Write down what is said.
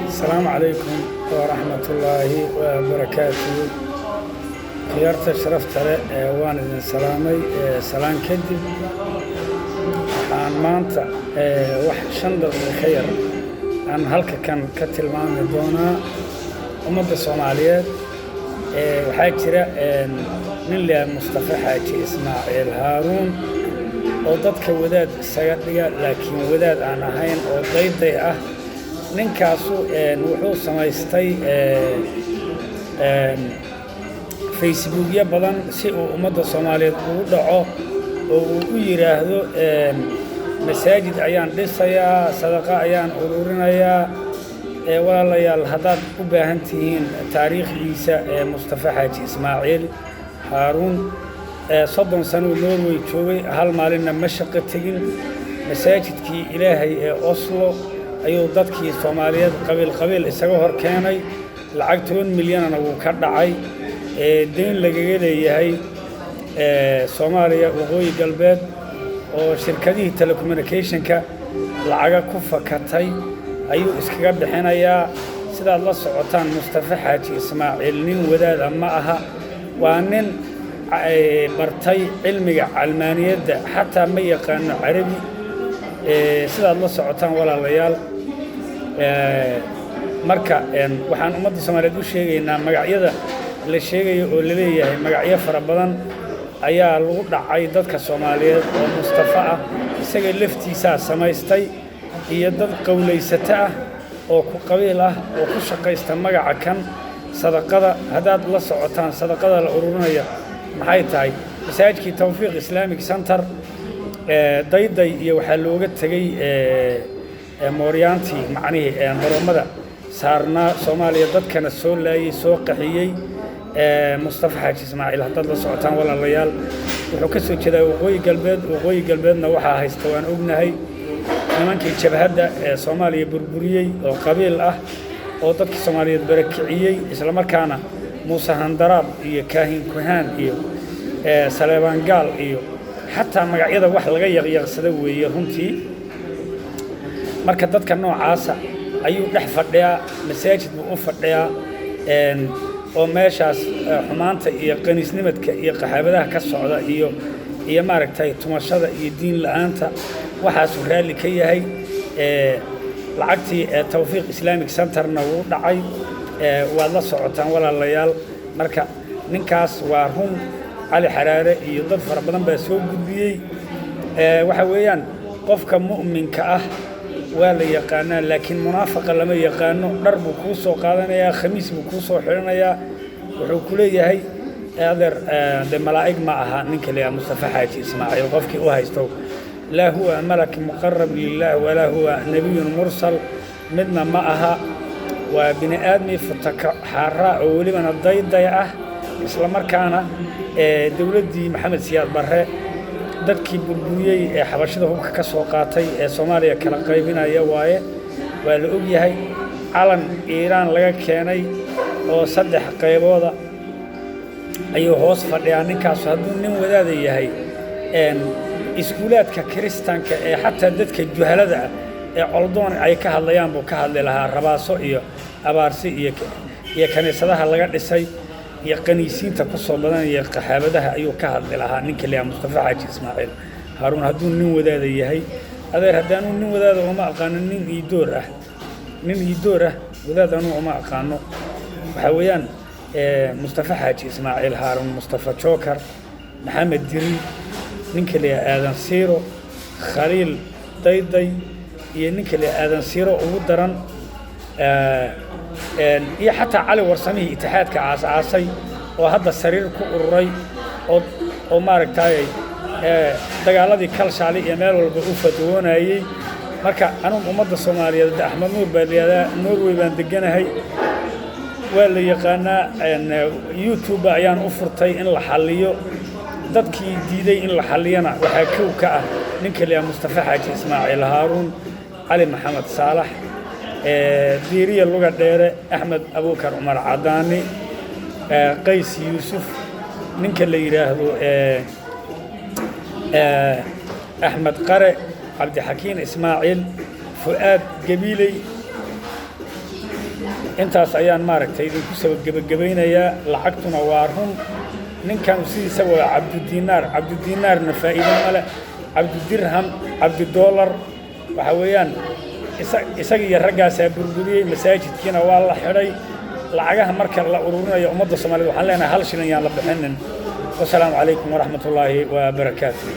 السلام عليكم ورحمة الله وبركاته. خيارت شرفت وانا سلامي سلام كدب عن مانتا واحد شندق الخير عن هلك كان كتلمان دونا ومدة الصوماليات وحاجرة من اللي مصطفى حاجي إسماعيل هارون وضدك وداد السيادية لكن وداد أنا هين وضيضي ninkaasu wuxuu samaystay facebookya badan si uu ummadda Soomaaliyeed ugu dhaco oo uu u yiraahdo masaajid ayaan dhisayaa sadaqa ayaan ururinayaa walaalayaal haddaad u baahan tihiin taariikhdiisa Mustafa Xaaji Ismaaciil Haaruun 30 sano Norway joogay hal maalinna ma shaqo tagin masaajidkii Ilaahay ee Oslo ayuu dadkii Soomaaliyeed qabiil isaga hor keenay lacag 10 milyan uu ka dhacay deyn lagaga leeyahay Soomaaliya waqooyi galbeed oo shirkadihii telecommunication-ka lacaga ku fakatay ayuu iskaga bixinayaa sidaad la socotaan Mustafa Xaaji Ismaaciil nin wadaad ma aha waa nin bartay cilmiga calmaaniyadda xataa ma yaqaan Carabi sidaad la socotaan walaalayaal marka waxaan ummadda Soomaaliyeed u sheegaynaa magacyada la sheegayo oo la leeyahay magacyo fara badan ayaa lagu dhacay dadka Soomaaliyeed oo Mustafa ah isaga laftiisa samaystay iyo dad qowleysata ah oo ku qabiil ah oo ku shaqaysta magaca kan sadaqada haddaad la socotaan sadaqada la ururinayo maxay tahay masaajidkii Tawfiiq Islamic Center dayday iyo waxa looga tagay mooryaantii macnaheedu horumarada saarna Soomaaliya dadkana soo laayay soo qaxiyay Mustafa Xaaji Ismaaciil hadda la socotaan walaalayaal wuxuu ka soo jeedaa waqooyi galbeedna waxa haysta waan ognahay nimankii jabhadda Soomaaliya burburiyay oo qabiil ah oo dadka Soomaaliyeed barakiciyay isla markaana Muuse Handaraab iyo Kaahin Kuhaan iyo Saleebaan Gaal iyo حتى magacyada wax laga yaqyaqsada weeye runtii marka dadka noocaasa ayuu dhex fadhiyaa masaajid buu u fadhiyaa oo meeshaas xumaanta iyo qaniisnimadka iyo qaxaabadaha ka socda iyo maaragtay tumashada iyo diin la'aanta waxaas uu raali ka yahay lacagtii Tawfiiq Islamic Centerna wuu dhacay waad la socotaan walaalayaal marka ninkaas waa run علي حرارة يضرب فربنا بسوق جدي waxa weeyaan qofka mu'minka ah waa la yaqaanaa laakiin munaafiqa lama yaqaano darbu ku soo qaadanaya khamiis buu ku soo xiranayaa wuxuu ku leeyahay adeer de malaa'ig ma aha ninka leeyahay Mustafa Xaaji Ismaaciil qofkii u haysto la huwa malak muqarrab lillah wala huwa nabiyyun mursal midna ma aha waa bini aadmi futaka xara oo waliba dayday ah isla markaana dawladdii Maxamed Siyaad Barre dadkii burburiyay ee xabashada hubka ka soo qaatay ee Soomaaliya kala qaybinaya waaye waa la og yahay calan Iiraan laga keenay oo 3 qaybooda ayuu hoos fadhiyaa ninkaas hadduu nin wadaad yahay iskuulaadka Kiristaanka ee xataa dadka juhalada ee coldoon ay ka hadlayaan buu ka hadli lahaa rabaaso iyo abaarsi iyo kaniisadaha laga dhisay iyo qaniisiinta ku soo badanaya qaxaabadaha ayuu ka hadli lahaa ninka leeyahay Mustafa Xaaji Ismaaciil Haaruun hadduu nin wadaad yahay adeer haddaanu nin wadaad uma aqaan nin iidoor ah wadaad anu uma aqaano waxa weeyaan Mustafa Xaaji Ismaaciil Haaruun Mustafa Joker Maxamed Diri ninka leeyahay Aadan Siiro Khaliil Dayday iyo ninka leeyahay Aadan Siiro ugu daran iyo xataa cali warsamihii itixaadka aasaasay oo hadda sariir ku ururay oo maaragtay dagaaladii kalshaali iyo meel walba u fadwoonayay marka anuu ummadda Soomaaliyeed Axmed Nuur Baaliyaada Norway baan deganahay waa la yaqaanaa YouTube ayaan u furtay in la xalliyo dadkii diiday in la xalliyana waxa ka ah ninka leeyahay Mustafa Xaaji Ismaaciil Haaruun Ali Maxamed Saalax ديرية اللغة ديرة أحمد أبو بكر عمر عداني قيس يوسف ننك اللي يراهدو أحمد قرع عبد الحكيم إسماعيل فؤاد قبيلي intaas ayaan maaragtay idinku soo gebagabaynayaa lacagtuna waa run ninkan sidiisa waa cabdudinaarna faa'iido male cabdudirham cabdudoolar waxa weeyaan isaga iyo raggaasaa burburiyey masaajidkiina waa la xidhay lacagaha marka la ururinayo ummadda Soomaaliyeed waxaan leenahay hal shilin yaan la bixinin wasalaamu calaykum waraxmatullaahi wabarakaatuh